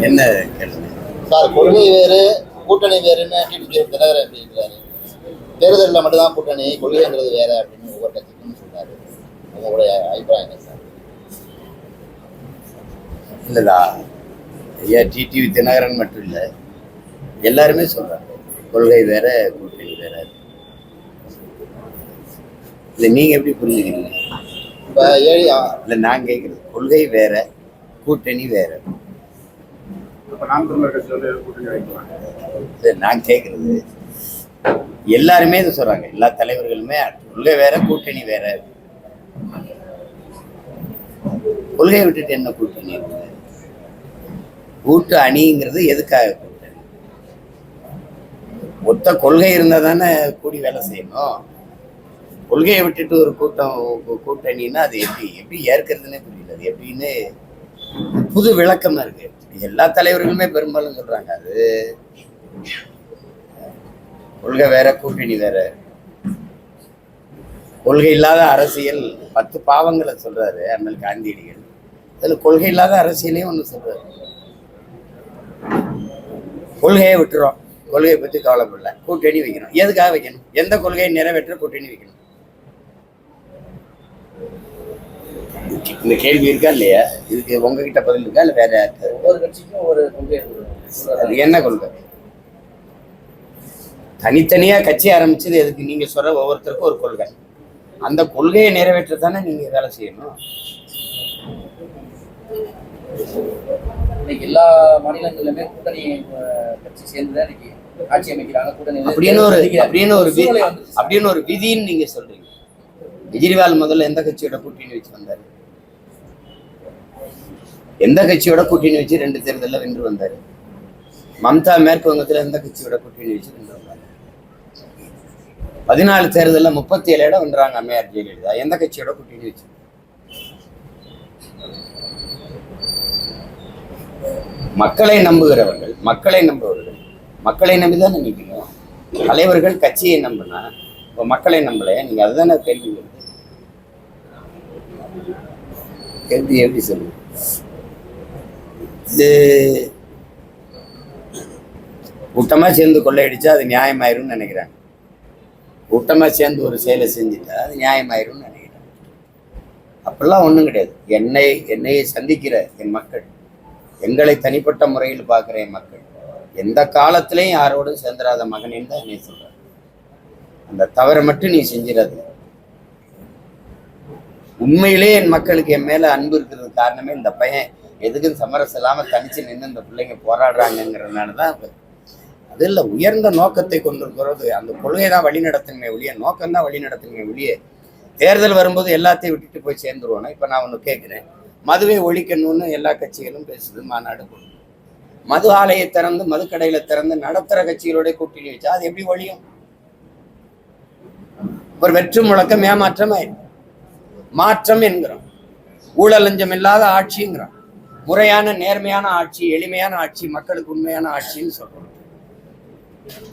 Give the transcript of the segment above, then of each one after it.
என்ன கேள்வி சார்? கொள்கை வேறு கூட்டணி வேறுன்னு டிடிவி தினகரன் இருக்கிறாரு. தேர்தலில் மட்டும்தான் கூட்டணி, கொள்கைங்கிறது வேற அப்படின்னு ஒவ்வொரு கட்சிக்கும் சொல்றாரு. உங்களுடைய அபிப்பிராயம் என்ன சார்? இல்லைதா ஐயா, டிடிவி தினகரன் மட்டும் இல்லை, எல்லாருமே சொல்றாங்க கொள்கை வேற கூட்டணி வேற. இல்லை நீங்க எப்படி புரிஞ்சுக்கிறீங்க? இப்போ இல்லை நான் கேட்குறது கொள்கை வேற கூட்டணி வேற. நான் கேட்கறது எல்லாருமே இதை சொல்றாங்க, எல்லா தலைவர்களுமே கொள்கை வேற கூட்டணி வேற. கொள்கையை விட்டுட்டு என்ன கூட்டணி இருக்கு? கூட்டு அணிங்கிறது எதுக்காக கூட்டணி? மொத்த கொள்கை இருந்தா தானே கூடி வேலை செய்யணும். கொள்கையை விட்டுட்டு ஒரு கூட்டணின்னா அது எப்படி ஏற்கிறதுனே புரியல. அது எப்படின்னு புது விளக்கமா இருக்கு. எல்லா தலைவர்களுமே பெரும்பாலும் சொல்றாங்க அது கொள்கை வேற கூட்டணி வேற. கொள்கை இல்லாத அரசியல் 10 பாவங்களை சொல்றாரு அண்ணல் காந்தியடிகள். அதுல கொள்கை இல்லாத அரசியலையும் ஒண்ணு சொல்றாரு. கொள்கையை விட்டுறோம், கொள்கையை பத்தி கவலைப்படல, கூட்டணி வைக்கணும். எதுக்காக வைக்கணும்? எந்த கொள்கையை நிறைவேற்ற கூட்டணி வைக்கணும்? இந்த கேள்வி இருக்கா இல்லையா? இதுக்கு உங்ககிட்ட பதில் இருக்கா இல்ல வேற யாருக்கு? ஒவ்வொரு கட்சிக்கும் ஒரு கொள்கை. அது என்ன கொள்கை? தனித்தனியா கட்சி ஆரம்பிச்சது எதுக்கு? நீங்க சொல்ற ஒவ்வொருத்தருக்கும் ஒரு கொள்கை. அந்த கொள்கையை நிறைவேற்றத்தானே நீங்க வேலை செய்யணும். எல்லா மாநிலங்களிலுமே கூட்டணி கட்சி சேர்ந்துதான் இன்னைக்கு ஆட்சி அமைக்கிறாங்க. கூட்டணி அப்படின்னு ஒரு விதின்னு நீங்க சொல்றீங்க. கெஜ்ரிவால் முதல்ல எந்த கட்சியோட கூட்டணி வச்சு வந்தாரு? எந்த கட்சியோட கூட்டணி வச்சு 2 தேர்தலில் வென்று வந்தாரு? மம்தா மேற்கு வங்கத்துல எந்த கட்சியோட கூட்டணி வச்சு வென்று வந்தாரு? 14 தேர்தலில் 37 இடம் வென்றாங்க அம்மையார் ஜெயலலிதா. எந்த கட்சியோட கூட்டணி வச்சு? மக்களை நம்புகிறவர்கள், மக்களை நம்பிதான் நினைக்கணும். தலைவர்கள் கட்சியை நம்பினா இப்போ மக்களை நம்பலையா? நீங்க அதுதானே கேள்வி வருது. கேள்வி எப்படி சொல்லுங்க? இது கூட்டமா சேர்ந்து கொள்ளையடிச்சா அது நியாயமாயிரும்னு நினைக்கிறாங்க. கூட்டமா சேர்ந்து ஒரு செயலை செஞ்சுட்டா அது நியாயமாயிரும்னு நினைக்கிறாங்க. அப்படிலாம் ஒன்றும் கிடையாது. என்னை சந்திக்கிற என் மக்கள், எங்களை தனிப்பட்ட முறையில் பார்க்குற என் மக்கள் எந்த காலத்திலையும் யாரோடும் சேர்ந்துடாத மகனின்னு தான் என்னை சொல்றாங்க. அந்த தவறை மட்டும் நீ செஞ்சிடாது. உண்மையிலே என் மக்களுக்கு என் மேல அன்பு இருக்கிறது காரணமே இந்த பையன் எதுக்கும் சமரசம் இல்லாம தனிச்சு நின்று இந்த பிள்ளைங்க போராடுறாங்கிறதுனாலதான். அது இல்லை, உயர்ந்த நோக்கத்தை கொண்டிருக்கிறது. அந்த கொள்கை தான் வழிநடத்துமே ஒழிய, நோக்கம்தான் வழிநடத்துமே ஒழிய, தேர்தல் வரும்போது எல்லாத்தையும் விட்டுட்டு போய் சேர்ந்துருவோம். இப்ப நான் ஒண்ணு கேட்கிறேன், மதுவை ஒழிக்கணும்னு எல்லா கட்சிகளும் பேசுது, மாநாடு கொடுக்கும். மது ஆலையை திறந்து மதுக்கடையில திறந்து நடத்துற கட்சிகளோட கூட்டணி வச்சா அது எப்படி ஒழியும்? ஒரு வெற்று முழக்கம் ஏமாற்றமாயிருக்கு. மாற்றம் என்கிறோம், ஊழல் லஞ்சம் இல்லாத ஆட்சிங்கிறோம், முறையான நேர்மையான ஆட்சி, எளிமையான ஆட்சி, மக்களுக்கு உண்மையான ஆட்சின்னு சொல்றோம்.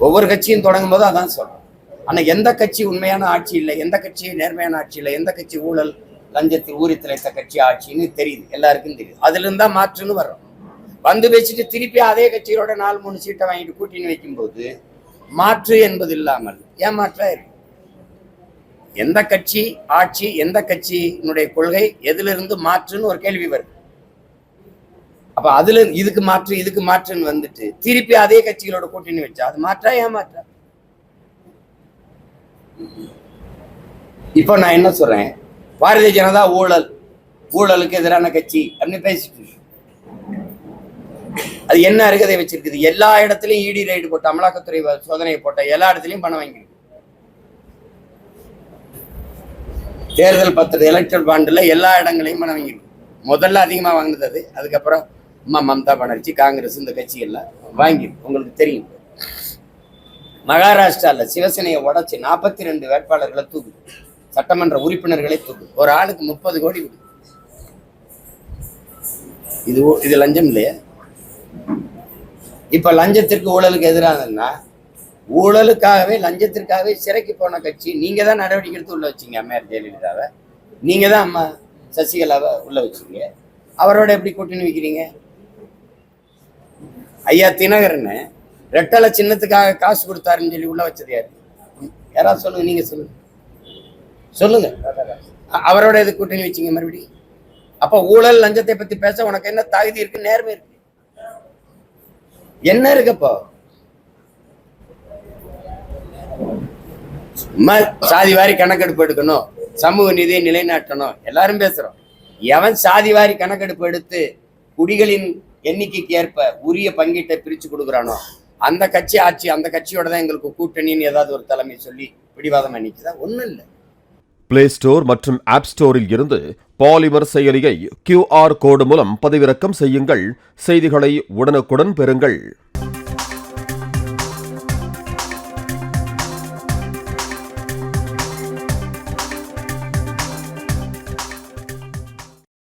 ஒவ்வொரு கட்சியும் தொடங்கும் போது அதான் சொல்றோம். ஆனா எந்த கட்சி உண்மையான ஆட்சி இல்லை, எந்த கட்சி நேர்மையான ஆட்சி இல்லை, எந்த கட்சி ஊழல் லஞ்சத்தில் ஊறி திளைத்த கட்சி ஆட்சின்னு தெரியுது, எல்லாருக்கும் தெரியுது. அதுல இருந்தா மாற்றுன்னு வர்றோம். வந்து வச்சுட்டு திருப்பி அதே கட்சியோட 4-3 சீட்டை வாங்கிட்டு கூட்டணி வைக்கும் போது மாற்று என்பது இல்லாமல் ஏமாற்றா இருக்கு. எந்த கட்சி ஆட்சி, எந்த கட்சியினுடைய கொள்கை, எதுல இருந்து மாற்றுன்னு ஒரு கேள்வி வருது. அப்ப அதுல இதுக்கு மாற்றுன்னு வந்துட்டு திருப்பி அதே கட்சிகளோட கூட்டணி வச்சா அது மாற்றா ஏமாற்றா? இப்போ நான் என்ன சொல்றேன், பாரதிய ஜனதா ஊழலுக்கு எதிரான கட்சி அப்படின்னு பேசிட்டு அது என்ன அருகதை வச்சிருக்குது? எல்லா இடத்துலயும் இடி ரைடு போட்ட, அமலாக்கத்துறை சோதனையை போட்ட, எல்லா இடத்துலயும் பணம் வாங்கி தேர்தல் பத்திர எலக்ட்ரல் பாண்டுல எல்லா இடங்களையும் பணம் வாங்கிருக்கு. முதல்ல அதிகமா வாங்கினது அது. அதுக்கப்புறம் மம்தா பானர்ஜி, காங்கிரஸ், இந்த கட்சி எல்லாம் வாங்கி, உங்களுக்கு தெரியும். மகாராஷ்டிரால சிவசேனையை உடைச்சு 42 வேட்பாளர்களை தூக்குது, சட்டமன்ற உறுப்பினர்களை தூக்குது. ஒரு ஆளுக்கு 30 கோடி கொடுக்குது. இது லஞ்சம் இல்லையா? இப்ப லஞ்சத்திற்கு ஊழலுக்கு எதிரானதுன்னா, ஊழலுக்காகவே லஞ்சத்திற்காகவே சிறைக்கு போன கட்சி நீங்க தான் நடவடிக்கை எடுத்து உள்ள வச்சீங்க. அம்மையார் ஜெயலலிதாவை நீங்க தான், அம்மா சசிகலாவை உள்ள வச்சீங்க. அவரோட எப்படி கூட்டணி வைக்கிறீங்க? ஐயா தினகரன் ரெட்டலை சின்னத்துக்காக காசு கொடுத்தாருன்னு சொல்லி உள்ள வச்சது யாரு? யாராவது சொல்லுங்க, நீங்க சொல்லுங்க சொல்லுங்க. அவரோட எது கூட்டணி வச்சீங்க மறுபடியும்? அப்ப ஊழல் லஞ்சத்தை பத்தி பேச உனக்கு என்ன தகுதி இருக்கு, நேர்மை இருக்கு, என்ன இருக்குப்போ? சும்மா சாதி வாரி கணக்கெடுப்பு எடுக்கணும், சமூக நீதியை நிலைநாட்டணும் எல்லாரும் பேசுறோம். எவன் சாதி வாரி கணக்கெடுப்பு எடுத்து குடிகளின் எண்ணிக்கைக்கு ஏற்ப உரிய பங்கீட்டை பிரிச்சு கொடுக்குறானோ அந்த கட்சி ஆட்சி, அந்த கட்சியோட தான் எங்களுக்கு கூட்டணின்னு ஏதாவது ஒரு தலைமை சொல்லி பிடிவாதம் அன்னைக்குதான் ஒண்ணும் இல்லை. பிளே ஸ்டோர் மற்றும் ஆப் ஸ்டோரில் இருந்து பாலிமர் செயலியை QR கோடு மூலம் பதிவிறக்கம் செய்யுங்கள். செய்திகளை உடனுக்குடன் பெறுங்கள்.